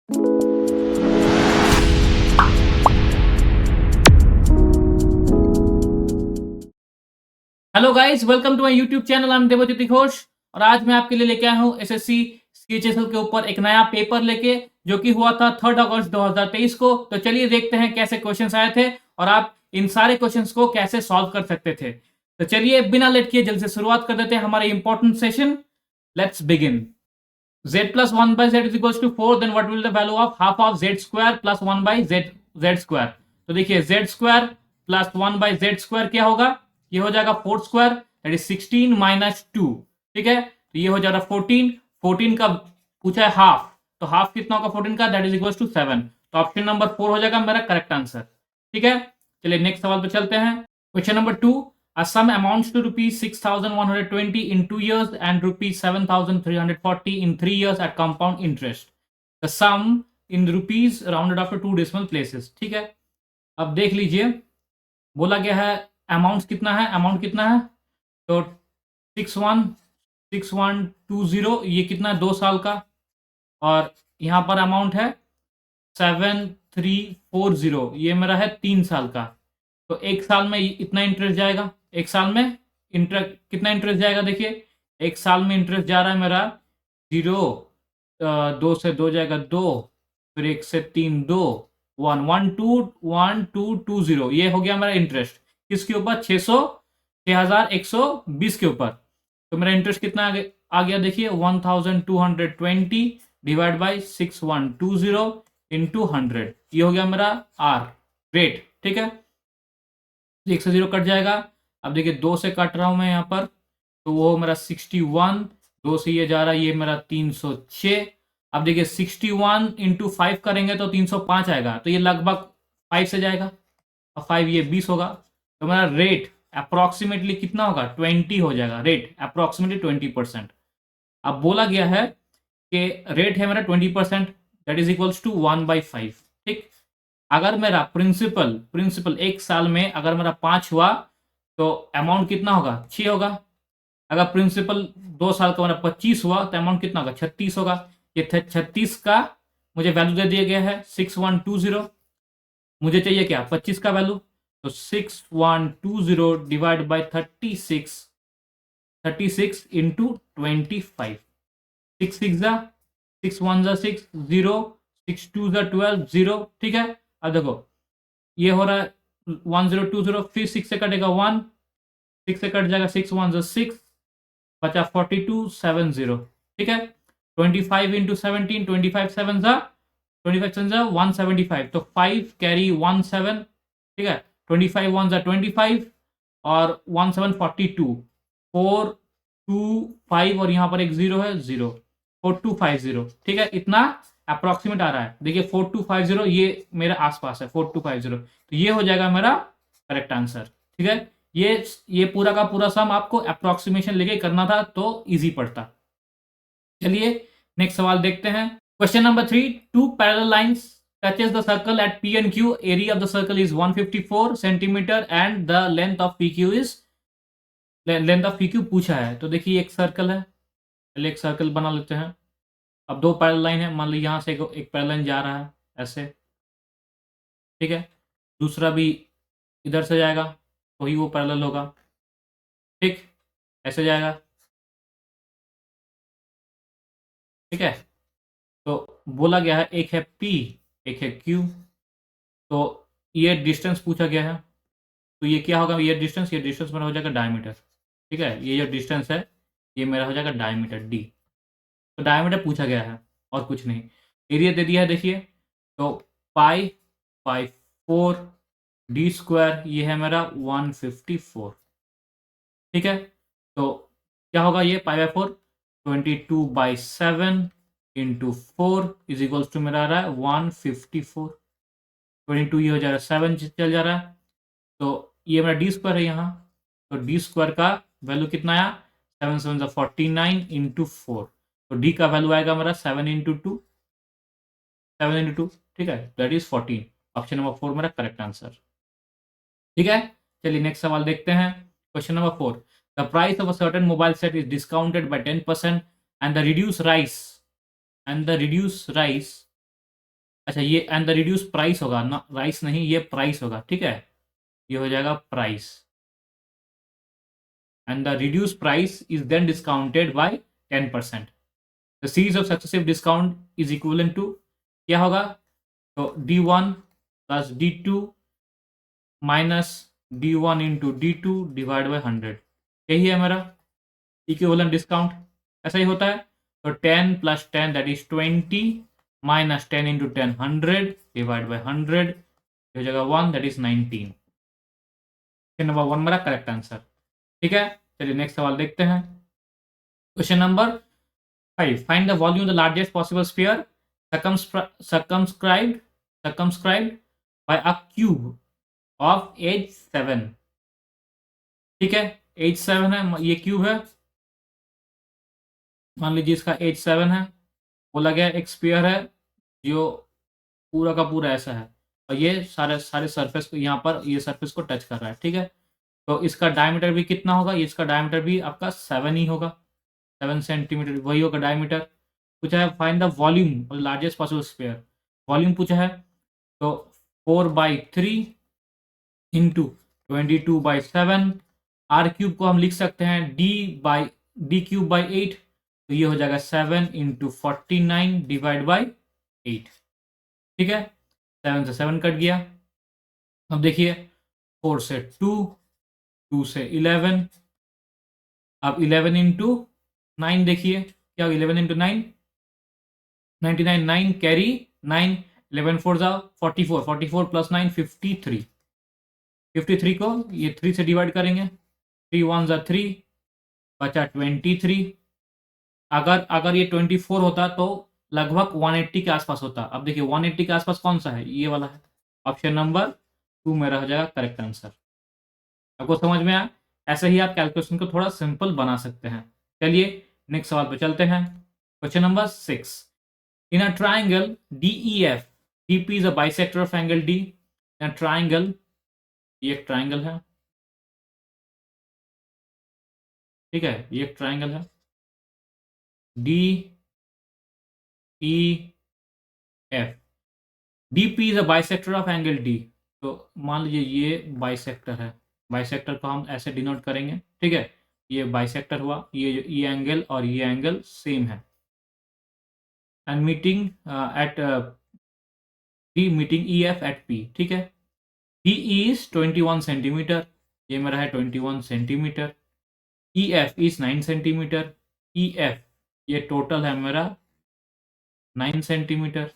Hello guys, welcome to my YouTube channel. I am Devjyoti Ghosh और आज मैं आपके लिए लेके आया हूँ एसएससी सीएचएसएल के ऊपर एक नया पेपर लेके, जो कि हुआ था 3 अगस्त 2023 को। तो चलिए देखते हैं कैसे क्वेश्चंस आए थे और आप इन सारे क्वेश्चंस को कैसे सॉल्व कर सकते थे। तो चलिए बिना लेट किए जल्द से शुरुआत कर देते हैं हमारे important session. Let's begin. z plus 1 by z is equals to 4, then what will the value of half of z square plus 1 by z square? तो देखिए z square plus 1 by z square क्या होगा? ये हो जाएगा 4 square, that is 16 minus 2। ठीक है, तो ये हो जाएगा 14। 14 का पूछा है हाफ, तो हाफ कितना होगा 14 का? That is equal to 7। तो ऑप्शन नंबर 4 हो जाएगा मेरा करेक्ट आंसर। ठीक है, चलिए नेक्स्ट सवाल पे चलते हैं। Question number 2, a sum amounts to rupees 6,120 in 2 years and rupees 7,340 in 3 years at compound interest. The sum in rupees rounded off to 2 decimal places. ठीक है, अब देख लीजिए, बोला गया है अमाउंट कितना है, अमाउंट कितना है? तो 616120, ये कितना है? 2 साल का। और यहाँ पर अमाउंट है 7340, ये मेरा है 3 साल का। तो एक साल में इतना इंटरेस्ट जाएगा। एक साल में इंटरेस्ट कितना इंटरेस्ट जाएगा? देखिए, एक साल में इंटरेस्ट जा रहा है मेरा 0, 2 से 2 जाएगा 2, फिर 1 से 3 2, 1 1 2 1 2 2 0, ये हो गया मेरा इंटरेस्ट। किसके ऊपर? 6120 के ऊपर। तो मेरा इंटरेस्ट कितना आ गया? देखिए 1220 डिवाइड बाई 6120 इंटू 100, ये हो गया मेरा आर रेट। ठीक है, 1 से 0 कट जाएगा। अब देखिए 2 से काट रहा हूं मैं यहाँ पर, तो वो मेरा 61, 2 से ये जा रहा है, ये मेरा 306। अब देखिए 61 इंटू 5 करेंगे तो 305 आएगा, तो ये लगभग 5 से जाएगा और 5 ये 20 होगा। तो मेरा रेट अप्रोक्सीमेटली कितना होगा? 20 हो जाएगा। Rate approximately 20%। अब बोला गया है कि रेट है मेरा 20%, दैट इज इक्वल्स टू 1/5। ठीक, अगर मेरा प्रिंसिपल एक साल में अगर मेरा 5 हुआ तो अमाउंट कितना होगा? 6 होगा। अगर प्रिंसिपल 2 साल का मेरा 25 हुआ तो अमाउंट कितना होगा? 36 होगा। ये 36 का मुझे वैल्यू दे दिया गया है 6120। मुझे चाहिए क्या? 25 का वैल्यू। तो 6120 डिवाइड बाई 36 इंटू 25। 6 6 जा 6 1 जा 6 0, 6 2 जा 12 0। ठीक है, अब देखो ये हो रहा है 1020, फिर 6 से कटेगा 1, 6 से कट जाएगा 6 1 जा 6, बचा 42 70। ठीक है, 25 इंटू 17, 25 7 जा 175, तो 5 कैरी 1 7। ठीक है, 25 1 जा 25 और 1 7 42, 4 2 5 और यहाँ पर एक 0 है 0, 4250। ठीक है, इतना अप्रोक्सीमेट आ रहा है। देखिए 4250 ये मेरे आसपास है 4250, तो ये हो जाएगा मेरा करेक्ट आंसर। ठीक है, ये पूरा का पूरा सम आपको अप्रोक्सीमेशन लेके करना था तो इजी पड़ता। चलिए नेक्स्ट सवाल देखते हैं। Question number 3, 2 parallel lines touches the circle at P and Q. Area of the circle is 154 centimeter and the length of PQ is पूछा है। तो देखिए एक सर्कल है, चलिए एक सर्कल बना लेते हैं। अब 2 पैरेलल लाइन है, मान लो यहाँ से एक पैरेलल लाइन जा रहा है ऐसे। ठीक है, दूसरा भी इधर से जाएगा तो ही वो पैरेलल होगा। ठीक, ऐसे जाएगा। ठीक है, तो बोला गया है एक है P, एक है Q। तो ये डिस्टेंस पूछा गया है, तो ये क्या होगा? ये डिस्टेंस मेरा हो जाएगा डायमीटर। ठीक है, ये जो डिस्टेंस है ये मेरा हो जाएगा डायमीटर D। तो डायमीटर पूछा गया है और कुछ नहीं। एरिया दे दिया है देखिए, तो पाई 4 D स्क्वायर, ये है मेरा 154। ठीक है, तो क्या होगा? ये पाई/4 22/7 इंटू 4 इज इक्वल्स टू मेरा आ रहा है 154। 22 ये हो जा रहा है 7 चल जा रहा है, तो ये मेरा D स्क्वायर है यहाँ। तो D स्क्वायर का वैल्यू कितना आया? 7 7 49 इंटू 4। तो D का वैल्यू आएगा मेरा 7 इंटू 2, 7 इंटू 2। ठीक है, दैट इज 14। ऑप्शन नंबर 4 मेरा करेक्ट आंसर। ठीक है, चलिए नेक्स्ट सवाल देखते हैं। Question number 4, the price of a certain mobile set is discounted by 10% and the reduce price अच्छा ये एंड द रिड्यूस प्राइस होगा ना, राइस नहीं, ये प्राइस होगा, ठीक है, ये हो जाएगा price and the reduce price is then discounted by 10%। The series of successive discount is equivalent to क्या होगा, तो D1 plus D2 minus D1 into D2 divide by 100, यही है मेरा इक्विवेलेंट डिस्काउंट। ऐसा ही होता है, तो 10 plus 10 that is 20 minus 10 into 10 100 divide by 100 हो जाएगा 1 दैट इज 19। नंबर 1 मेरा करेक्ट आंसर। ठीक है, चलिए नेक्स्ट सवाल देखते हैं। Question number 5, find the volume the largest possible sphere circumscribed by a cube of edge 7। ठीक है, एज 7 है, ये क्यूब है, मान लीजिए इसका एज 7 है, बोला गया एक स्फीयर है जो पूरा का पूरा ऐसा है और ये सारे सारे सरफेस को यहाँ पर ये सरफेस को टच कर रहा है। ठीक है, तो इसका डायमीटर भी कितना होगा, ये इसका डायमीटर भी आपका 7 ही होगा, 7 सेंटीमीटर वही होगा डायमीटर। पूछा है फाइंड द वॉल्यूम और लार्जेस्ट पॉसिबल स्फीयर, वॉल्यूम पूछा है, तो 4/3 इंटू 22/7, आर क्यूब को हम लिख सकते हैं डी क्यूब बाई 8, तो ये हो जाएगा 7 इंटू 49 डिवाइड बाई 8। ठीक है, 7 से 7 कट गया। अब देखिए 4 से 2, 2 से 11, अब 11 इंटू 9 देखिए क्या होगा, 11 इंटू 9 99, 9 कैरी 9, 11 4 जा 44, 44 प्लस 9 53, 53 को ये 3 से डिवाइड करेंगे, 3 1 जा 3 बचा 23। अगर ये 24 होता तो लगभग 180 के आसपास होता। अब देखिए 180 के आसपास कौन सा है, ये वाला है, ऑप्शन नंबर 2 मेरा हो जाएगा करेक्ट आंसर। आपको समझ में आया, ऐसे ही आप कैलकुलेशन को थोड़ा सिंपल बना सकते हैं। चलिए नेक्स्ट सवाल पे चलते हैं। Question number 6, in a triangle DEF DP is a bisector of angle D। In triangle, ये एक ट्राइंगल है, ठीक है, ये एक ट्राइंगल है DEF, DP is a bisector of angle D। तो मान लीजिए ये बाइसेक्टर है, बाइसेक्टर को हम ऐसे डिनोट करेंगे, ठीक है, ये बाइसेक्टर हुआ, ये एंगल और ये एंगल सेम है and meeting at D meeting EF at P। ठीक है, DE इज 21 सेंटीमीटर, ये मेरा है 21 centimetre, EF is 9 centimetre, EF ये टोटल है मेरा 9 सेंटीमीटर।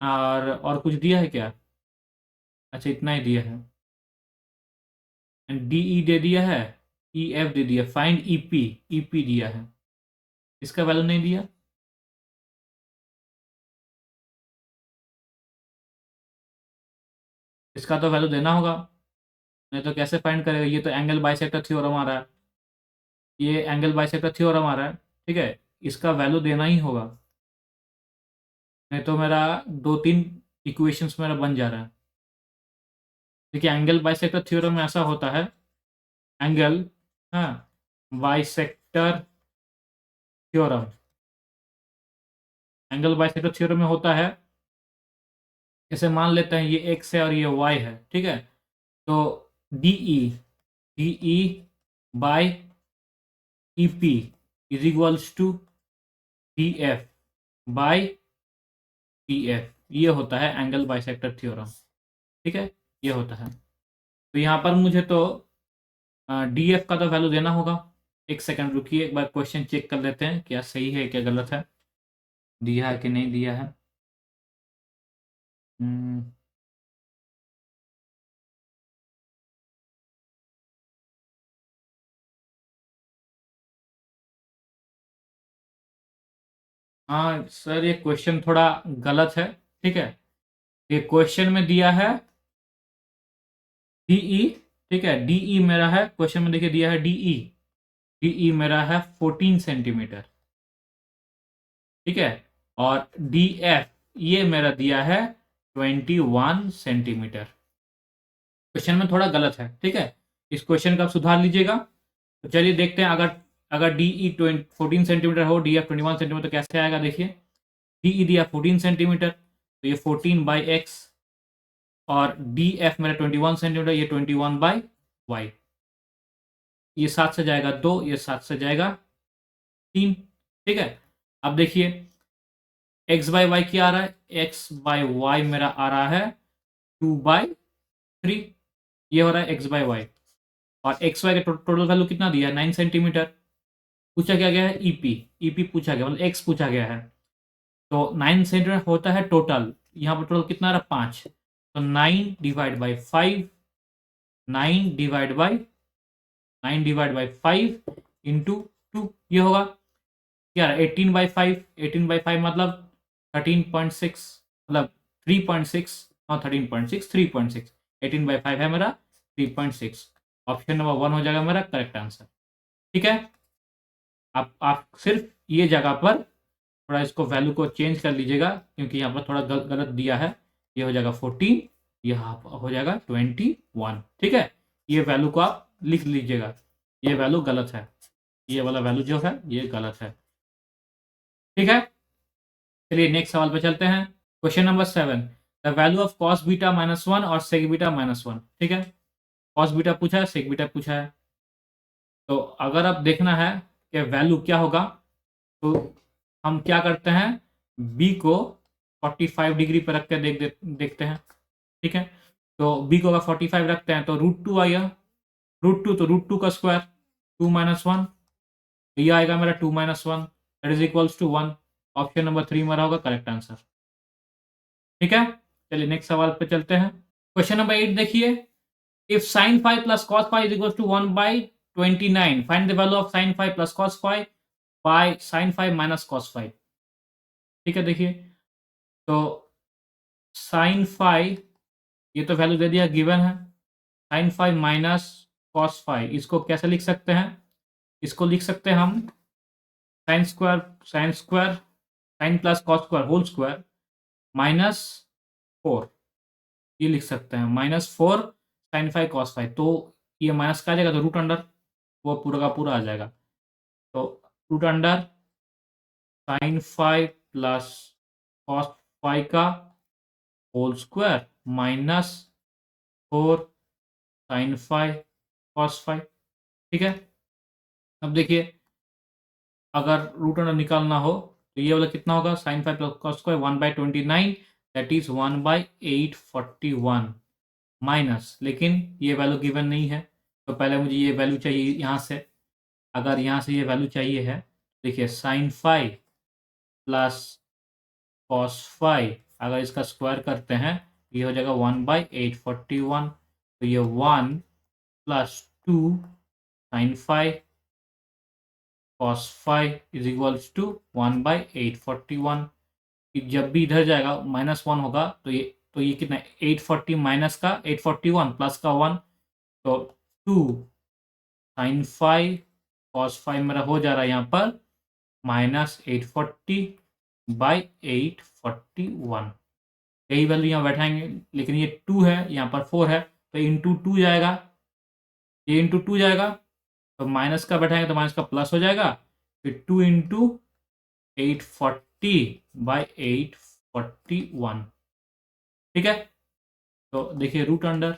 और कुछ दिया है क्या, अच्छा इतना ही दिया है, एंड DE दे दिया है, EF दे दिया, फाइंड EP दिया है, इसका वैल्यू नहीं दिया, इसका तो वैल्यू देना होगा, नहीं तो कैसे फाइंड करेगा, ये तो एंगल बाइसेक्टर थ्योरम आ रहा है, ये एंगल बाइसेक्टर थ्योरम आ रहा है, ठीक है, इसका वैल्यू देना ही होगा, नहीं तो मेरा 2-3 इक्वेशंस मेरा बन जा रहा है। देखिए एंगल बाइसेक्टर थ्योरम में ऐसा होता है, एंगल, हाँ, bisector theorem, angle bisector theorem में होता है, जैसे मान लेते हैं ये x है और ये y है, ठीक है, तो DE by EP is equals to DF by PF, ये होता है एंगल बाइसेक्टर थ्योरम। ठीक है, ये होता है, तो यहाँ पर मुझे तो DF का तो वैल्यू देना होगा। एक सेकंड रुकिए, एक बार क्वेश्चन चेक कर लेते हैं क्या सही है क्या गलत है, दिया है कि नहीं दिया है। हाँ सर, ये क्वेश्चन थोड़ा गलत है, ठीक है, ये क्वेश्चन में दिया है DE, ठीक है, DE मेरा है, क्वेश्चन में देखिए दिया है DE मेरा है 14 सेंटीमीटर, ठीक है, और DF ये मेरा दिया है 21 सेंटीमीटर। क्वेश्चन में थोड़ा गलत है, ठीक है, इस क्वेश्चन का आप सुधार लीजिएगा। तो चलिए देखते हैं, अगर DE 14 सेंटीमीटर हो, DF 21 सेंटीमीटर, तो कैसे आएगा देखिए, DE दिया 14 सेंटीमीटर, तो ये 14/x, और DF मेरा 21 सेंटीमीटर, ये 21/y। ये 7 से जाएगा 2, ये 7 से जाएगा 3। ठीक है, अब देखिए x/y क्या आ रहा है, x/y मेरा आ रहा है 2/3, ये हो रहा है x/y। और xy का टोटल वैल्यू कितना दिया है, 9 सेंटीमीटर। पूछा क्या गया है, ईपी पूछा गया, मतलब x पूछा गया है। तो 9 सेंटीमीटर होता है टोटल, यहाँ पर टोटल कितना रहा, 5। तो 9/5, 9/5 इंटू 2, ये होगा क्या, 18/5, 18/5 मतलब 13.6, मतलब 3.6, हाँ 13.6, 3.6, 18/5 है मेरा 3.6। ऑप्शन नंबर 1 हो जाएगा मेरा करेक्ट आंसर। ठीक है, आप सिर्फ ये जगह पर थोड़ा इसको वैल्यू को चेंज कर लीजिएगा, क्योंकि यहाँ पर थोड़ा गलत दिया है। ये हो जाएगा 14, यहाँ हो जाएगा 21। ठीक है, ये वैल्यू को आप लिख लीजिएगा, ये वैल्यू गलत है, ये वाला वैल्यू जो है ये गलत है। ठीक है, चलिए नेक्स्ट सवाल पे चलते हैं। Question number 7, the value of cos beta -1 और सेक बीटा -1। ठीक है, कॉस बीटा पूछा है, सेक बीटा पूछा है। तो अगर आप देखना है कि वैल्यू क्या होगा, तो हम क्या करते हैं, बी को 45 डिग्री पर रख के देखते हैं। ठीक है, तो बी को अगर 45 रखते हैं तो √2 आएगा, √2 तो √2 का स्क्वायर 2 - 1, ये आएगा मेरा 2 - 1 that is equals to 1। Option number 3 मेरा होगा करेक्ट आंसर। ठीक है, चलिए नेक्स्ट सवाल पे चलते हैं। क्वेश्चन नंबर 8 देखिए, if sin phi plus cos phi is equals to 1/29, find the value of sin phi plus cos phi by sin phi minus cos phi। ठीक है, देखिए तो sin phi, ये तो वैल्यू दे दिया, गिवन है। sin phi minus cos phi, इसको कैसे लिख सकते हैं, इसको लिख सकते हैं हम sin square sin plus cos square whole square -4, ये लिख सकते हैं, -4 sin phi cos phi। तो ये माइनस का आ जाएगा, तो रूट अंडर वो पूरा का पूरा आ जाएगा। तो root under sin phi plus cos phi का whole square -4 sin phi cos phi। ठीक है, अब देखिए अगर रूट अंडर निकालना हो तो ये वाला कितना होगा, sin phi plus cos square 1/29 that is 1/841 minus, लेकिन ये वैल्यू गिवन नहीं है, तो पहले मुझे ये वैल्यू चाहिए यहाँ से। अगर यहाँ से ये वैल्यू चाहिए है, देखिए sin phi plus cos phi, अगर इसका स्क्वायर करते हैं ये हो जाएगा 1/841। तो ये 1 + 2 sin phi cos phi is equals to 1/841। जब भी इधर जाएगा -1 होगा, तो ये कितना, 840 माइनस का 841 प्लस का 1, तो 2 sin phi cos phi मेरा हो जा रहा है यहाँ पर -840/841। यही वैल्यू यहाँ बैठाएंगे, लेकिन ये 2 है, यहाँ पर 4 है, तो इंटू 2 जाएगा, ये इंटू 2 जाएगा, तो माइनस का बैठाएंगे तो माइनस का प्लस हो जाएगा, फिर 2 इंटू 840/841। ठीक है, तो देखिए रूट अंडर,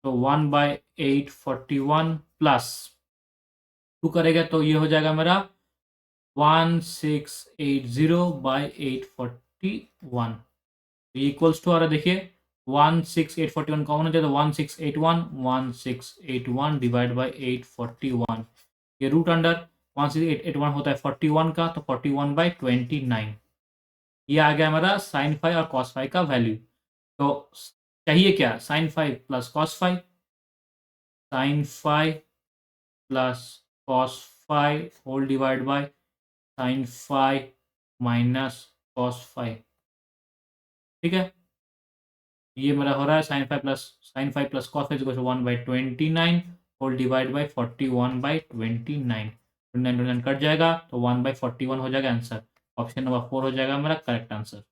तो 1/841 प्लस 2 करेगा तो ये हो जाएगा मेरा 1680/841। तो इक्वल्स टू आ रहा है, देखिए 16841 कॉमन हो जाए तो 1681 डिवाइड बाई 841। ये रूट अंडर 16881 होता है 41 का, तो 41/29। ये आ गया हमारा sin phi और cos phi का वैल्यू। तो चाहिए क्या, sin phi plus cos phi, sin phi plus cos phi whole divide by sin phi minus cos phi। ठीक है, ये मेरा हो रहा है sin phi plus cos phi is equal to 1/29 whole divide by 41/29। 29 cut जाएगा तो 1/41 हो जाएगा आंसर। ऑप्शन नंबर 4 हो जाएगा मेरा करेक्ट आंसर।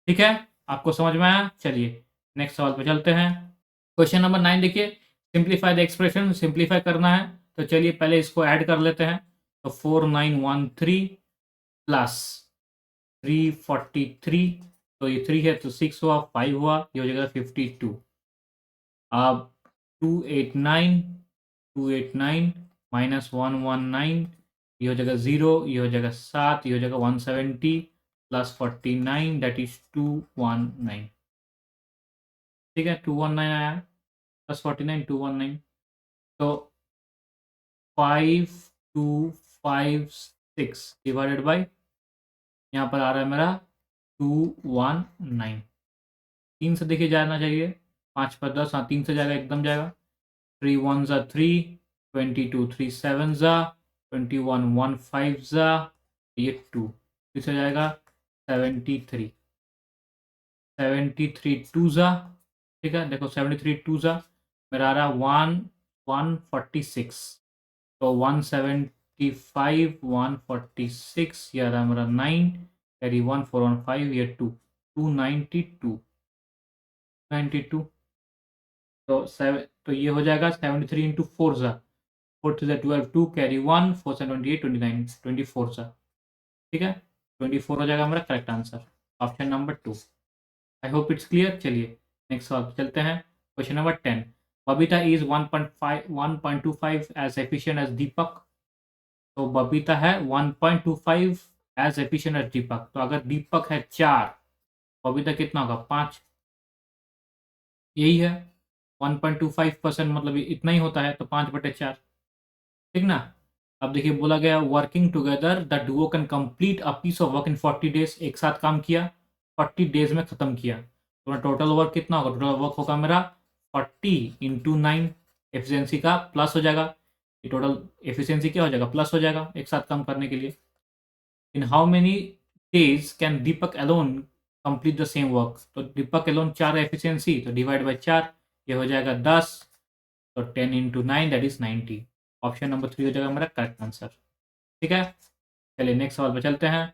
ठीक है, आपको समझ में आया। चलिए नेक्स्ट सवाल पे चलते हैं। क्वेश्चन नंबर 9 देखिए, सिंप्लीफाई द एक्सप्रेशन, सिंप्लीफाई करना है तो चलिए पहले इसको ऐड कर लेते हैं। तो 4913 प्लस 343, तो ये 3 है तो 6 हुआ, 5 हुआ, ये हो जाएगा 52। अब 289 माइनस 119, ये हो जाएगा 0, ये हो जाएगा 7, ये हो जाएगा 170 प्लस 49 दैट इज 219। ठीक है, 219 आया प्लस 49 219, तो 5256 डिवाइडेड बाय, यहाँ पर आ रहा है मेरा 219। 3 से देखिए जाना चाहिए, 5 पर 10, हाँ 3 से जाएगा, एकदम जाएगा। 3 1 ज़ा 3, 22 3 7 ज़ा, 21 1 5 ज़ा, ये 2 फिर से जाएगा 73 2 ज़ा। ठीक है, देखो 73 2 ज़ा मेरा आ रहा 146, तो 175 146, ये आ रहा मेरा 9 कैरी 1 4 1 5, ये 2 292। तो ये हो जाएगा 73 इंटू 4 ज़ा, 4 3 ज़ा 12, 2 कैरी 1 4 7 28 29 24 ज़ा। ठीक है, 24 हो जाएगा मेरा correct answer, option number 2। I hope it's clear. चलिए नेक्स्ट सवाल पे चलते हैं। Question number 10, Babita is 1.25 as efficient as Deepak. तो बबीता है 1.25 एज एफिशिएंट एज दीपक, तो अगर दीपक है 4, बबीता कितना होगा 5, यही है 1.25% मतलब इतना ही होता है, तो 5/4। ठीक ना। अब देखिए बोला गया working together the duo can complete a piece of work in 40 days, एक साथ काम किया 40 डेज में खत्म किया, तो टोटल वर्क कितना होगा, टोटल वर्क होगा मेरा 40 इंटू 9, एफिशिएंसी का प्लस हो जाएगा, ये टोटल एफिशिएंसी क्या हो जाएगा, प्लस हो जाएगा एक साथ काम करने के लिए। In how many days can Deepak alone complete the same work, तो दीपक अलोन 4 एफिशिएंसी, तो डिवाइड बाई 4, ये हो जाएगा 10, तो 10 into 9 that is 90। Option number 3 हो जाएगा मेरा करेक्ट आंसर। ठीक है, चलिए नेक्स्ट सवाल पे चलते हैं।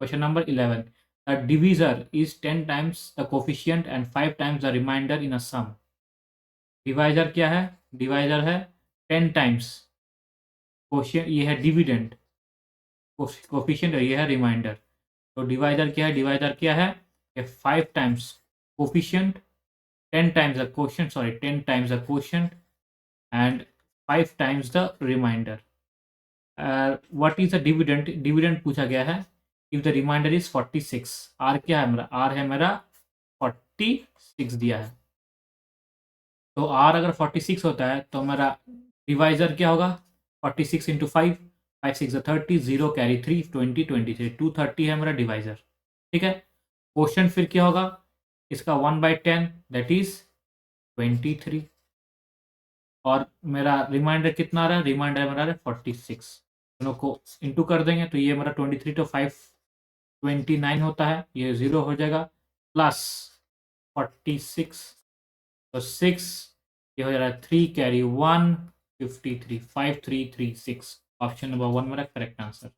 Question number 11, the divisor is 10 times the coefficient and 5 times the remainder in a sum. Divisor क्या है, डिवाइजर है 10 टाइम्स, कोशिएंट ये है डिविडेंड, कोफिशिएंट ये है रिमाइंडर, तो डिवाइजर क्या है, डिवाइजर क्या है, ये 5 times coefficient, 10 times the quotient, sorry 10 times the quotient and 5 times the remainder. What is the dividend, dividend पूछा गया है if the remainder is 46। R क्या है मेरा, आर है मेरा 46 दिया है, तो आर अगर 46 होता है तो मेरा डिवाइजर क्या होगा 46 इंटू 5, 5 6 30, 0 कैरी 3 20 23, 230 है मेरा डिवाइजर। ठीक है, क्वेश्चन फिर क्या होगा इसका 1/10 दैट इज 23, और मेरा रिमाइंडर कितना आ रहा है, रिमाइंडर मेरा आ रहा है 46, दोनों को इंटू कर देंगे तो ये मेरा 23 तो 529 होता है, ये 0 हो जाएगा, प्लस 46 तो 6, ये हो जा रहा है 3 कैरी 1 53 5336, ऑप्शन नंबर 1 मेरा करेक्ट आंसर।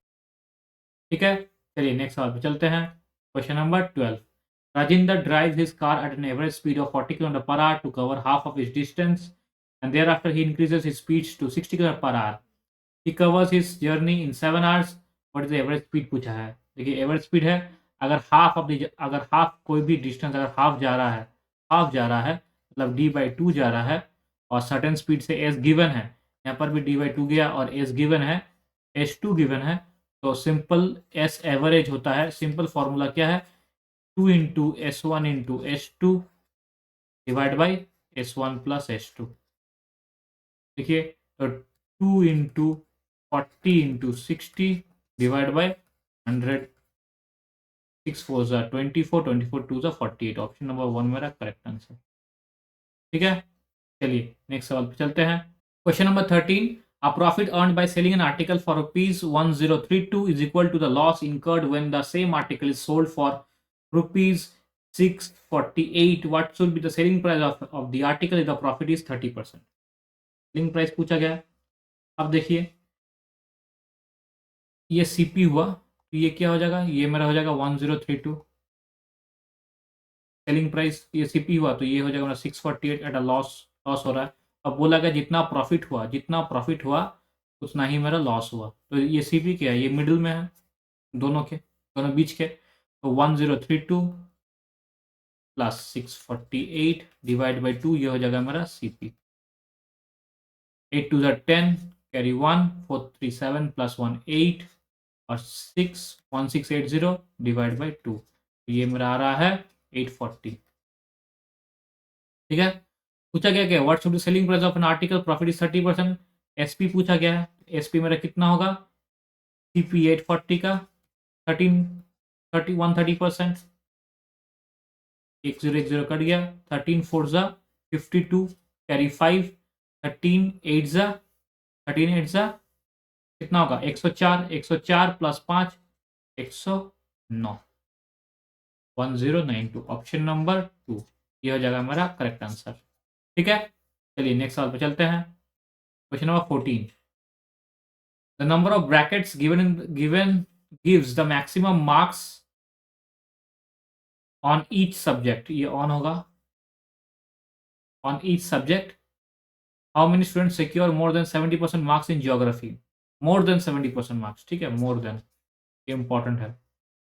ठीक है, चलिए नेक्स्ट सवाल पे चलते हैं। Question number 12, Rajinder drives his car at an average speed of 40 km per hour to cover half of his distance, and thereafter he increases his speeds to 60 km per hour. He covers his journey in 7 hours. What is the average speed पूछा है। देखिए average speed है, अगर half of the, अगर half कोई भी distance अगर half जा रहा है, हाफ जा रहा है मतलब d/2 जा रहा है, और सर्टेन स्पीड से s गिवन है, यहाँ पर भी d/2 गया और s गिवन है, s2 गिवन है, तो सिंपल s एवरेज होता है। सिंपल फॉर्मूला क्या है, 2 into s1 into s2 divide by s1 plus s2। देखिए तो 2 इंटू 40 इंटू 60 डिवाइड बाई 100, 6 4 ज़ा 24, 24 2 ज़ा 48, ऑप्शन नंबर 1 मेरा करेक्ट आंसर। ठीक है, चलिए नेक्स्ट सवाल पे चलते हैं। Question number 13, a profit earned by selling an article for ₹1032 is equal to the loss incurred when the same article is sold for ₹648. What should be the selling price of the article if the profit is 30%? Selling price पूछा गया। अब देखिए ये CP हुआ, तो ये क्या हो जाएगा, ये मेरा हो जाएगा 1032, सेलिंग प्राइस ये सीपी हुआ तो ये हो जाएगा 648 एट अ लॉस हो रहा है। अब बोला गया जितना प्रॉफिट हुआ उतना ही मेरा लॉस हुआ, तो ये सीपी क्या है, ये मिडिल में है, दोनों बीच के, तो 1032 प्लस 648 डिवाइड बाई 2, ये हो जाएगा मेरा CP। 8 2 10, कैरी 1, 437 प्लस 1 8 और 6 1680 डिवाइड बाई 2, ये मेरा आ रहा है 840। ठीक है, पूछा गया क्या, what should be selling price of an article, profit is 30%। SP पूछा गया है, SP मेरा कितना होगा, CP 840 का 130%, 1010 कट गया, 13 4 जा 52, कैरी 5, 13 8 जा कितना होगा 104, 104 प्लस 5 109, 1092, ऑप्शन नंबर 2 ये हो जाएगा मेरा करेक्ट आंसर। ठीक है, चलिए नेक्स्ट सवाल पे चलते हैं। Question number 14, the number of brackets given gives the maximum marks on each subject, ये ऑन होगा, on each subject how many students secure more than 70% marks in geography, more than 70% marks, ठीक है, more than, ये important है।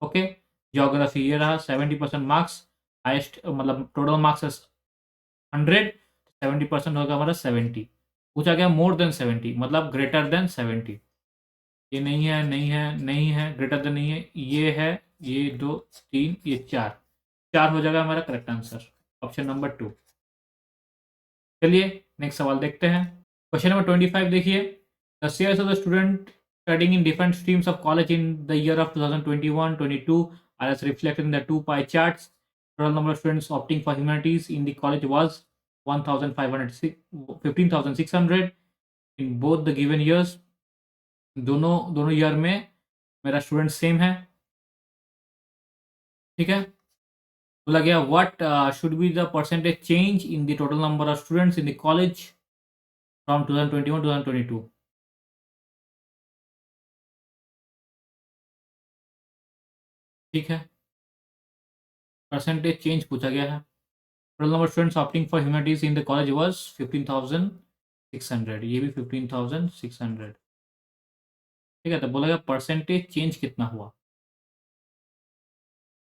Okay, geography ये रहा 70% marks, heist मतलब total marks 100, 70% होगा हमारा 70। पूछा गया मोर देन 70 मतलब ग्रेटर देन 70, ये नहीं है, नहीं है, नहीं है, ग्रेटर देन नहीं है, ये है, ये 2 3 ये 4, 4 हो जाएगा हमारा करेक्ट आंसर, ऑप्शन नंबर 2। चलिए नेक्स्ट सवाल देखते हैं। क्वेश्चन नंबर 25 देखिए, the shares of the student studying in different streams of college in the year of 2021-22 are as reflected in the two pie charts. Total number of students opting for humanities in the college was 15,600 in both the given years. दोनों year में मेरा student same है। ठीक है, बोला गया what should be the percentage change in the total number of students in the college from 2021-2022। ठीक है, परसेंटेज चेंज पूछा गया है। Total number students opting for humanities in the college was 15,600, ये भी 15,600। ठीक है, तो बोला गया परसेंटेज चेंज कितना हुआ,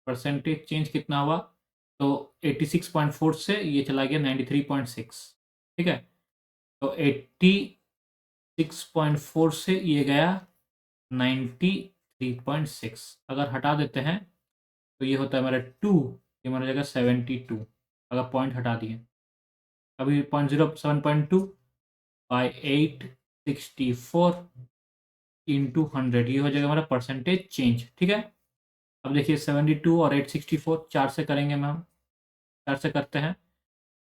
परसेंटेज चेंज कितना हुआ, तो 86.4 से ये चला गया 93.6। ठीक है, तो 86.4 से ये गया 93.6, अगर हटा देते हैं तो ये होता है मेरा 2, ये मेरा जगह 72, अगर पॉइंट हटा दिए, अभी 0.07.2 बाई 864 इंटू 100, ये हो जाएगा हमारा परसेंटेज चेंज। ठीक है, अब देखिए 72 और 864 4 से करेंगे मैम, 4 से करते हैं,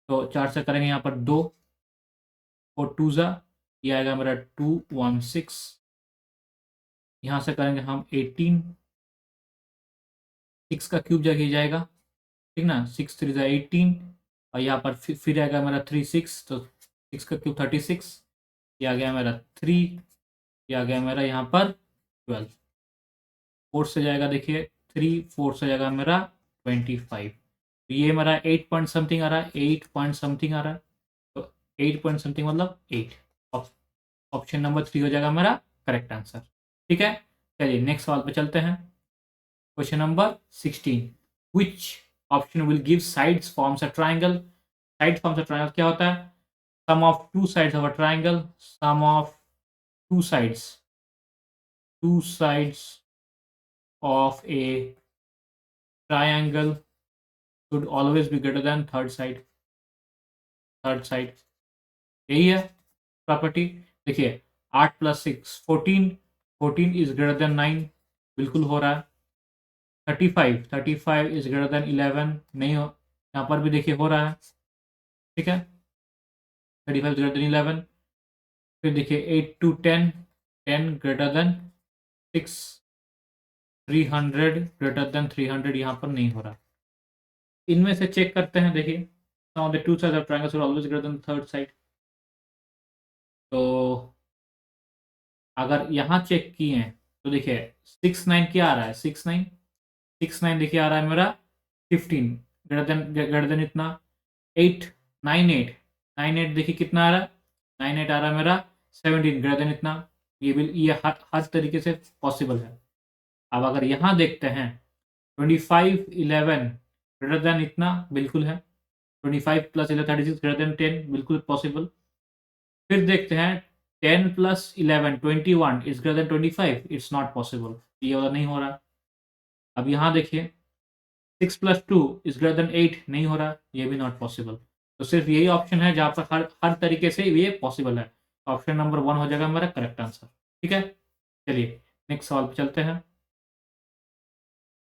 तो 4 से करेंगे यहाँ पर 2 और 2 ज़ा, ये आएगा मेरा 216, यहाँ से करेंगे हम 18, 6 का क्यूब जगह जाएगा, ठीक ना, 6 3 ज़ा 18, और यहाँ पर फिर आएगा मेरा 36, तो 6 का क्यूब 36, ये आ गया मेरा 3, ये आ गया मेरा यहाँ पर 12, 4 से जाएगा, देखिए 3 4 से जाएगा मेरा 25, तो ये मेरा 8 पॉइंट समथिंग आ रहा है, 8 पॉइंट समथिंग आ रहा है, तो 8 पॉइंट समथिंग मतलब 8, ऑप्शन नंबर 3 हो जाएगा मेरा करेक्ट आंसर। ठीक है, चलिए नेक्स्ट सवाल पे चलते हैं। Question number 16, which option will give sides forms a triangle. Side forms a triangle क्या होता है, sum of two sides of a triangle, sum of two sides of a triangle should always be greater than third side, यही है property. देखिए 8 + 6 14 is greater than 9, बिल्कुल हो रहा है। 35 इज ग्रेटर देन 11, नहीं हो, यहाँ पर भी देखिए हो रहा है। ठीक है, 35 ग्रेटर देन 11, फिर देखिए 8 to 10 greater than 6, 300 greater than 300, यहाँ पर नहीं हो रहा। इनमें से चेक करते हैं, देखिए some of the two sides of triangles are always greater than the third side। तो अगर यहाँ चेक किए हैं तो देखिए 6 9 क्या आ रहा है, 6 9 देखिए आ रहा है मेरा 15 ग्रेटर देन इतना, 8 9 8 देखिए कितना आ रहा है, 9 8 आ रहा है मेरा 17 ग्रेटर देन इतना, ये हर तरीके से पॉसिबल है। अब अगर यहाँ देखते हैं 25 11 ग्रेटर देन इतना बिल्कुल है, 25 प्लस 11 36 ग्रेटर देन 10 बिल्कुल पॉसिबल। फिर देखते हैं 10 plus 11 21 is greater than 25, it's not possible, ये वाला नहीं हो रहा। अब यहाँ देखिए 6 प्लस 2 इज ग्रेटर देन 8 नहीं हो रहा, ये भी नॉट पॉसिबल। तो सिर्फ यही ऑप्शन है जहाँ पर हर तरीके से ये पॉसिबल है। ऑप्शन नंबर 1 हो जाएगा मेरा करेक्ट आंसर। ठीक है, चलिए नेक्स्ट सवाल पे चलते हैं।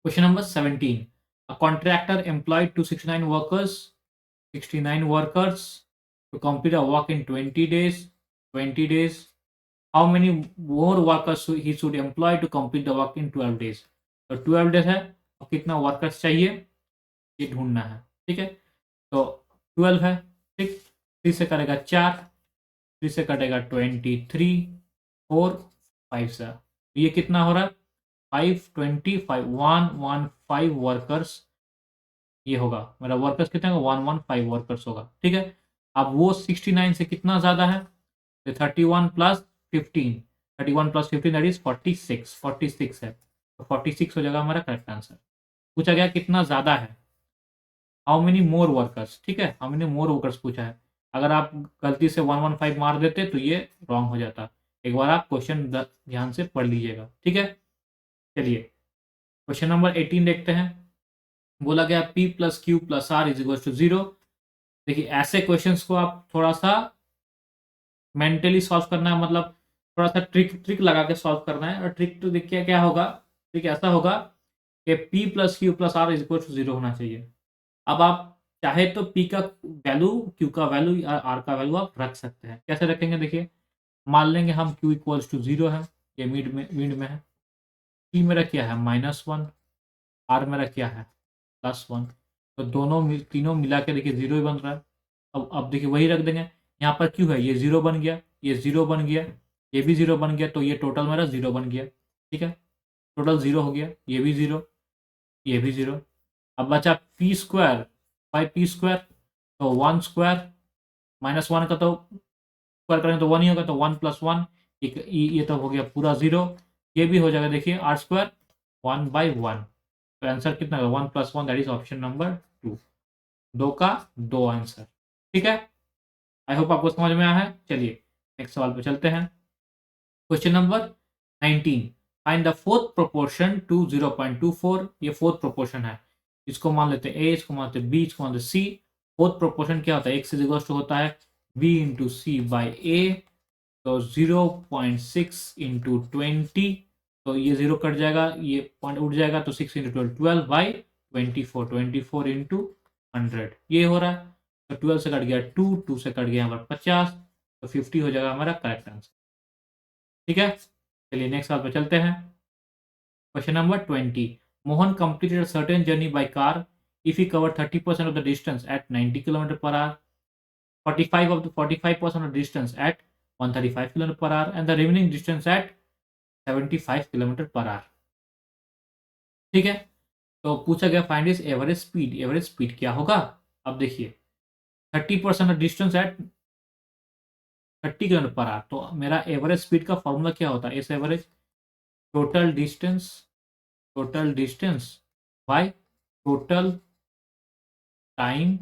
Question number 17, a contractor employed 69 workers to complete a work in 20 days. 20 days. How many more workers he should employ to complete the work in 12 days? तो 12 days है, और कितना वर्कर्स चाहिए ये ढूंढना है। ठीक है, तो 12 है, ठीक, 3 से करेगा 4, 3 से कटेगा 23, 4 5 से, ये कितना हो रहा है 525, 115 वर्कर्स ये होगा मेरा। वर्कर्स कितने होगा 115 वर्कर्स होगा। ठीक है, अब वो 69 से कितना ज़्यादा है, तो 31 प्लस 15, 31 प्लस 15 दैट इज 46, 46 है, तो 46 हो जाएगा हमारा करेक्ट आंसर। पूछा गया कितना ज़्यादा है, हाउ मेनी मोर वर्कर्स। ठीक है, हाउ मेनी मोर वर्कर्स पूछा है। अगर आप गलती से 115 मार देते तो ये रॉन्ग हो जाता। एक बार आप क्वेश्चन ध्यान से पढ़ लीजिएगा। ठीक है, चलिए क्वेश्चन नंबर 18 देखते हैं। बोला गया P plus Q plus R is equal to 0। देखिए ऐसे क्वेश्चंस को आप थोड़ा सा मेंटली सॉल्व करना है, मतलब थोड़ा सा ट्रिक लगा के सॉल्व करना है। और ट्रिक तो देखिए क्या होगा, ट्रिक ऐसा होगा कि P plus Q plus R is equal to 0 होना चाहिए। अब आप चाहे तो P का वैल्यू, Q का वैल्यू या R का वैल्यू आप रख सकते हैं। कैसे रखेंगे, देखिए मान लेंगे हम Q इक्वल्स टू 0 है, ये मिड में है। P मेरा क्या है -1, R मेरा क्या है +1, तो दोनों तीनों मिला के देखिए 0 ही बन रहा है। अब देखिए वही रख देंगे, यहाँ पर क्यों है, ये 0 बन गया, ये 0 बन गया, ये भी 0 बन गया, तो ये टोटल मेरा 0 बन गया। ठीक है, टोटल 0 हो गया, ये भी 0, ये भी 0। अब बचा P square by P square, तो 1 स्क्वायर -1 का तो स्क्वायर करेंगे तो 1 ही होगा, तो 1 प्लस 1, ये तो हो गया पूरा 0, ये भी हो जाएगा देखिए आर स्क्वायर 1/1। तो आंसर कितना है 1 plus 1 that is option number 2, 2 का 2 आंसर। ठीक है, आई होप आपको समझ में आया है। चलिए नेक्स्ट सवाल पे चलते हैं। Question number 19, find the fourth proportion to 0.24। ये फोर्थ प्रोपोर्शन है, इसको मान लेते हैं ए, इसको मान लेते हैं बी, इसको मान लेते हैं सी। फोर्थ प्रोपोर्शन क्या होता है, एक्स इज इक्वल टू होता है बी इंटू सी बाई ए, तो 0.6 इंटू 20, तो ये 0 कट जाएगा, ये पॉइंट उठ जाएगा, तो 6 इंटू 12 12 बाई 24, 24 इंटू 100 ये हो रहा है। तो 12 से कट गया 2, 2 से कट गया हमारा 50, तो 50 हो जाएगा हमारा करेक्ट आंसर। ठीक है, चलिए नेक्स्ट सवाल पे चलते हैं। Question number 20, Mohan completed a certain journey by car if he covered 30% of the distance at 90 km per hour, 45% of the distance at 135 km per hour, and the remaining distance at 75 km per hour। ठीक है, तो पूछा गया find is average speed. Average speed क्या होगा, अब देखिए 30% distance at 30 km per hour, तो मेरा एवरेज स्पीड का फॉर्मूला क्या होता है, S average total distance by total time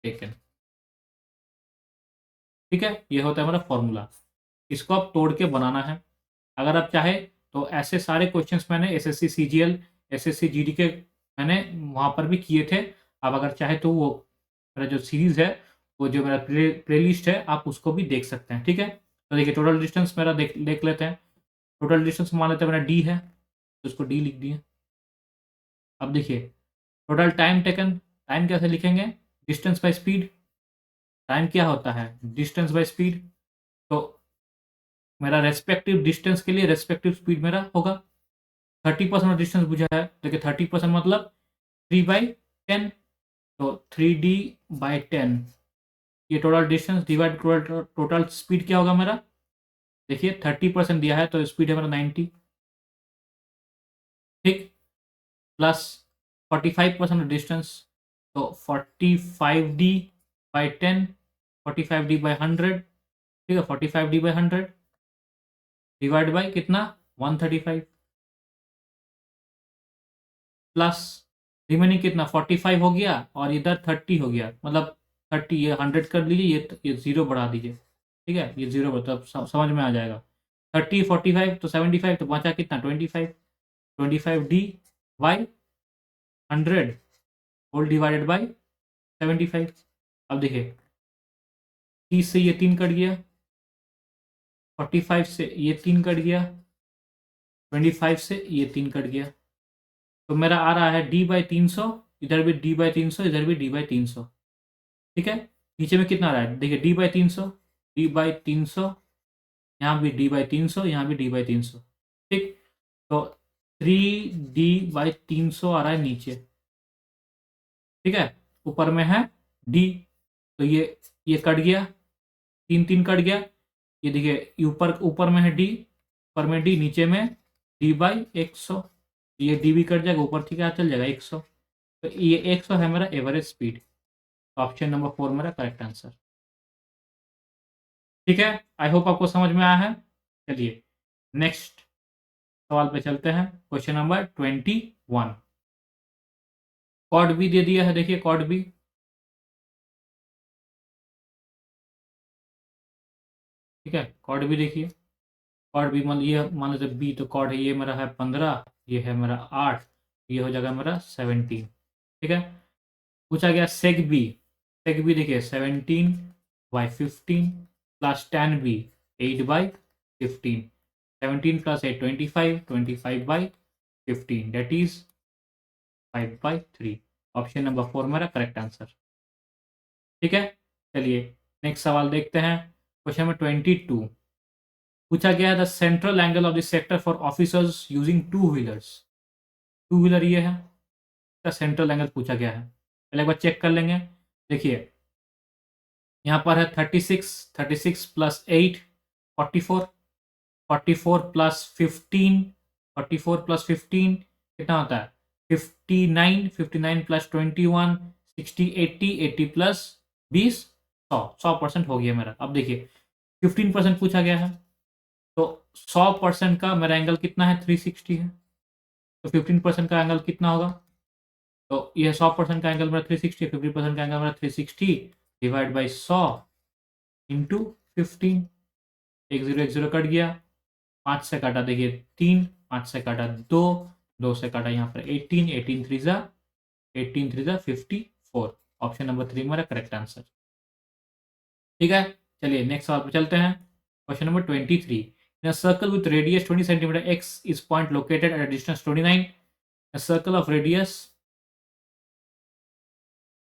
taken. ठीक है, ये होता है हमारा फॉर्मूला, इसको आप तोड़ के बनाना है। अगर आप चाहे तो ऐसे सारे क्वेश्चंस मैंने एसएससी सीजीएल, एसएससी जीडी के मैंने वहाँ पर भी किए थे। आप अगर चाहे तो वो मेरा जो सीरीज़ है, वो जो मेरा प्लेलिस्ट है, आप उसको भी देख सकते हैं। ठीक है, तो देखिए टोटल डिस्टेंस मेरा देख लेते हैं। टोटल डिस्टेंस मान लेते हैं मेरा डी है, तो उसको डी लिख दिए। अब देखिए टोटल टाइम टेकन, टाइम कैसे लिखेंगे, डिस्टेंस बाय स्पीड। टाइम क्या होता है, डिस्टेंस बाय स्पीड, तो मेरा रेस्पेक्टिव डिस्टेंस के लिए रेस्पेक्टिव स्पीड मेरा होगा। 30% डिस्टेंस पूछा है, देखिए 30% मतलब 3/10, तो 3D/10, ये total distance divide total speed क्या होगा मेरा, देखिए 30% दिया है तो स्पीड है मेरा 90, ठीक, प्लस 45% डिस्टेंस, तो 45D/10, 45D/100, ठीक है, 45D/100 डिवाइड बाई कितना 135, प्लस रिमेनिंग कितना 45 हो गया और इधर 30 हो गया, मतलब 30, ये 100 कर लीजिए, ये 0 बढ़ा दीजिए, ठीक है, ये 0 तब समझ में आ जाएगा। 30 45 तो 75, तो बचा कितना 25, 25 D by 100 whole divided by 75। अब देखिए 30 से ये 3 कट गया, 45 से ये 3 कट गया, 25 से ये 3 कट गया, तो मेरा आ रहा है d/300, इधर भी d/300, इधर भी d/300, ठीक है। नीचे में कितना आ रहा है देखिए d/300, d/300, यहाँ भी d/300, यहाँ भी d/300, ठीक। तो 3d/300 आ रहा है नीचे, ठीक है। ऊपर में है d, तो ये कट गया, 3 कट गया, ये देखिए ऊपर ऊपर में है d, ऊपर में d, नीचे में d/100, ये d भी कट जाएगा, ऊपर ठीक है चल जाएगा 100, तो ये 100 है मेरा एवरेज स्पीड। ऑप्शन नंबर 4 मेरा करेक्ट आंसर, ठीक है। आई होप आपको समझ में आया है। चलिए नेक्स्ट सवाल पे चलते हैं, क्वेश्चन नंबर 21। कॉड बी दे दिया है, देखिए कॉड बी, ठीक है। कॉड बी देखिए, कॉड बी मान ये मान लीजिए बी, तो कॉड है ये मेरा है 15, ये है मेरा 8, ये हो जाएगा मेरा 17, ठीक है। पूछा गया सेक बी, सेक बी देखिए 17/15 plus ten B 8/15, 17 plus 8 25, 25/15 that is 5/3। Option number 4 मेरा करेक्ट आंसर, ठीक है। चलिए नेक्स्ट सवाल देखते हैं, क्वेश्चन नंबर 22। पूछा गया है the central angle of the sector for officers using two wheelers, two wheeler ये है, इसका सेंट्रल एंगल पूछा गया है। पहले एक बार चेक कर लेंगे, देखिए यहाँ पर है 36, 36 प्लस 8 44, 44 प्लस 15, 44 प्लस 15 कितना होता है 59, 59 प्लस 21 60, 80, 80 प्लस 20 100, 100% हो गया मेरा। अब देखिए 15% पूछा गया है, तो 100% का मेरा एंगल कितना है 360 है, तो 15% का एंगल कितना होगा, तो ये 100% का एंगल मेरा 360, 50% का एंगल मेरा 360 डिवाइड बाई 100 इंटू 15, 1 0 कट गया, 5 से काटा देखिए 3, 5 से काटा 2, 2 से काटा यहाँ पर 18, 18 3 जा 54। ऑप्शन नंबर 3 मेरा करेक्ट आंसर, ठीक है। चलिए नेक्स्ट सवाल पर चलते हैं, question number 23। In a circle with radius 20 centimetre x is point located at a distance 29, a circle of radius,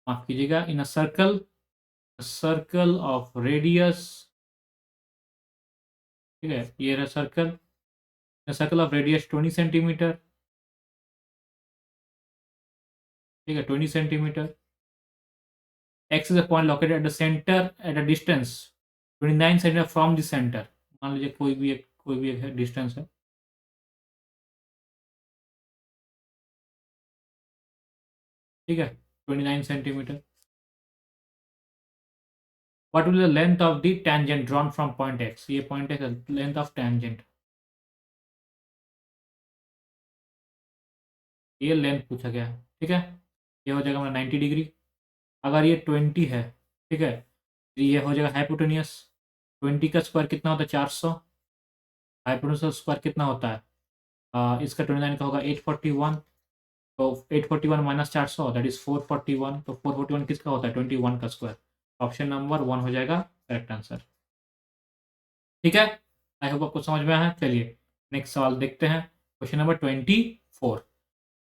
माफ कीजिएगा, इन अ सर्कल ऑफ रेडियस, ठीक है, ये रहा circle, circle of radius 20 centimetre, ठीक है 20 centimetre, x is a point located at the centre at a distance 29 centimetre from the centre, मान लीजिए कोई भी एक डिस्टेंस है, ठीक है 29 centimetre. What will be the length of the tangent drawn from point x? ये point x है, length of tangent, ये लेंथ पूछा गया है, ठीक है। ये हो जाएगा हमारा 90 डिग्री, अगर ये 20 है, ठीक है, तो ये हो जाएगा हाइपोटेनियस, 20 का स्क्वायर कितना होता है 400, हाइपोटेनियस का स्क्वायर कितना होता है इसका 29 का होगा 841, तो 841 माइनस 400 दैट इज 441, तो 441 किसका होता है 21 का स्क्वायर। ऑप्शन नंबर 1 हो जाएगा करेक्ट आंसर, ठीक है। आई होप आपको समझ में आया है। चलिए नेक्स्ट सवाल देखते हैं, question number 24।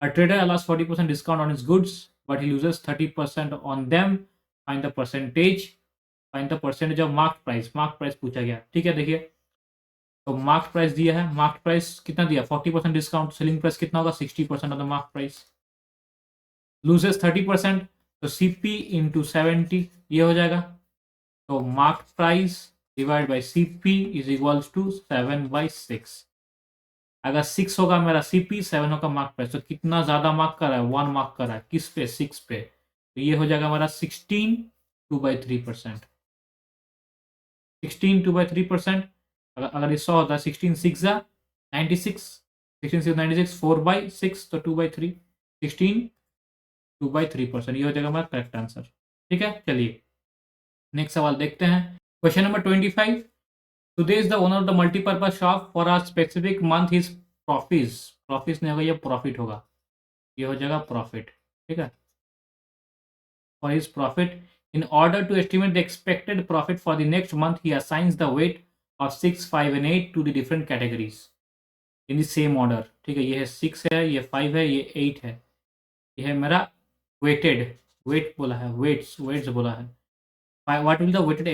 A trader allows 40% discount on his goods, but he loses 30% on them. Find the percentage. Find the percentage of marked price. Marked price पूछा गया, ठीक है। देखिए तो मार्क्ड प्राइस दिया है, मार्क्ड प्राइस कितना दिया 40% डिस्काउंट, सेलिंग प्राइस कितना होगा 60% of the marked price, loses 30%, तो सीपी इंटू 70 ये हो जाएगा, तो marked price divide by CP is equals to 7/6। अगर 6 होगा मेरा सीपी, 7 होगा मार्क प्राइस, तो कितना ज्यादा मार्क कर रहा है 1 मार्क कर रहा है किस पे 6 पे, तो ये हो जाएगा हमारा 16 2/3%, 16 2/3%। अगर ये 100 होता है 16 6 96, 16 6 96 4/6, तो 2/3, 16 2/3%, ये हो जाएगा हमारा करेक्ट आंसर। ठीक है, चलिए नेक्स्ट सवाल देखते हैं। Question number 25, today is the owner of the multipurpose shop for a specific month his profit नहीं होगा, ये प्रॉफिट होगा, ये हो जाएगा प्रॉफिट। ठीक है, for his profit, in order to estimate the expected profit for the next month, he assigns the weight of 6, 5 and 8 to the different categories in the same order। ठीक है, ये है 6 है, ये 5 है, ये 8 है, ये है मेरा वेट बोला है, वेट्स बोला है। What will the weighted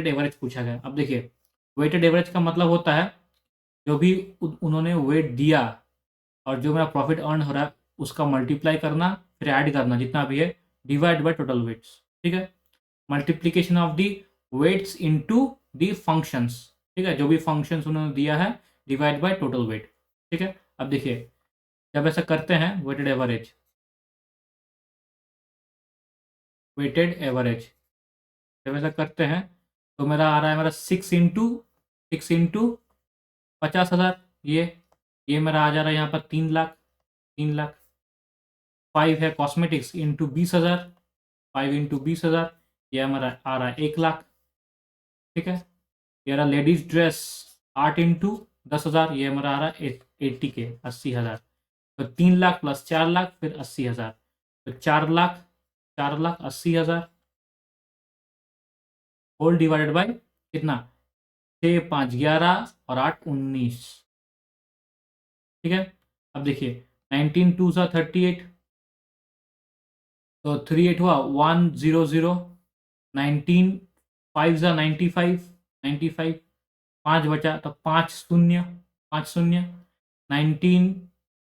average पूछा गया। अब देखिए, वेटेड एवरेज का मतलब होता है जो भी उन्होंने वेट दिया और जो मेरा प्रॉफिट अर्न हो रहा है उसका मल्टीप्लाई करना, फिर ऐड करना जितना भी है, डिवाइड बाय टोटल वेट्स। ठीक है, multiplication of the weights into the functions. ठीक है, जो भी फंक्शंस उन्होंने दिया है डिवाइड बाय टोटल वेट। ठीक है, अब देखिए जब ऐसा करते हैं वेटेड एवरेज जब ऐसा करते हैं तो मेरा आ रहा है मेरा 6 इंटू 50,000, ये मेरा आ जा रहा है यहाँ पर 3 लाख। 5 है कॉस्मेटिक्स इंटू 20,000, 5 इंटू 20,000, ये हमारा आ रहा है 1 लाख। ठीक है, ये रहा लेडीज ड्रेस 8 इंटू 10,000, ये हमारा आ रहा है 80K, 80,000। तो 3 लाख प्लस 4 लाख फिर 80,000, तो 4 लाख होल डिवाइडेड बाय कितना, 6, 5, 11 और 8, 19। ठीक है, अब देखिए 19 2 सा 38, तो 38 हुआ 100, 19 5 सा 95, 5 बचा तो 5 शून्य, 19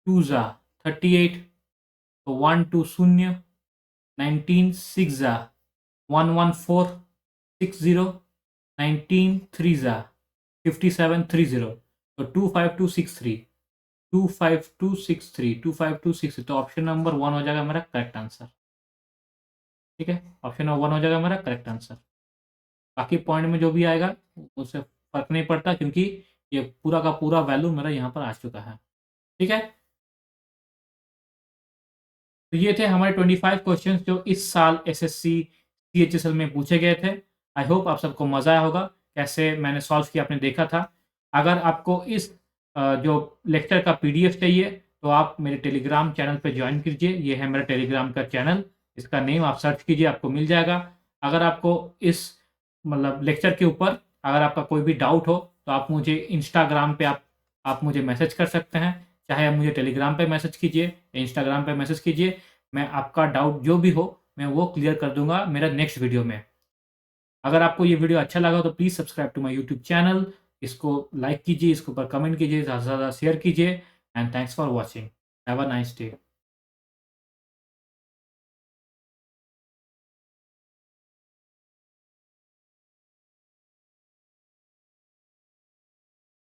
2 सा 38, तो 120, 19 6 सा 11460, 19 3 सा 5730, तो 25263, तो ऑप्शन नंबर 1 हो जाएगा मेरा करेक्ट आंसर। ठीक है, ऑप्शन नंबर 1 हो जाएगा मेरा करेक्ट आंसर। बाकी पॉइंट में जो भी आएगा उससे फर्क नहीं पड़ता, क्योंकि ये पूरा का पूरा वैल्यू मेरा यहाँ पर आ चुका है। ठीक है, तो ये थे हमारे 25 क्वेश्चंस जो इस साल एसएससी सीएचएसएल में पूछे गए थे। आई होप आप सबको मज़ा आया होगा, कैसे मैंने सॉल्व किया आपने देखा था। अगर आपको इस जो लेक्चर का पीडीएफ चाहिए तो आप मेरे टेलीग्राम चैनल पे ज्वाइन कीजिए, ये है मेरा टेलीग्राम का चैनल, इसका नेम आप सर्च कीजिए आपको मिल जाएगा। अगर आपको इस मतलब लेक्चर के ऊपर अगर आपका कोई भी डाउट हो तो आप मुझे इंस्टाग्राम पे आप मुझे मैसेज कर सकते हैं, चाहे आप मुझे टेलीग्राम पे मैसेज कीजिए या इंस्टाग्राम पे मैसेज कीजिए, मैं आपका डाउट जो भी हो मैं वो क्लियर कर दूंगा मेरा नेक्स्ट वीडियो में। अगर आपको ये वीडियो अच्छा लगा तो please subscribe to my YouTube channel, इसको लाइक कीजिए, इसके ऊपर कमेंट कीजिए, ज़्यादा से ज़्यादा शेयर कीजिए, and thanks for watching. Have a nice day.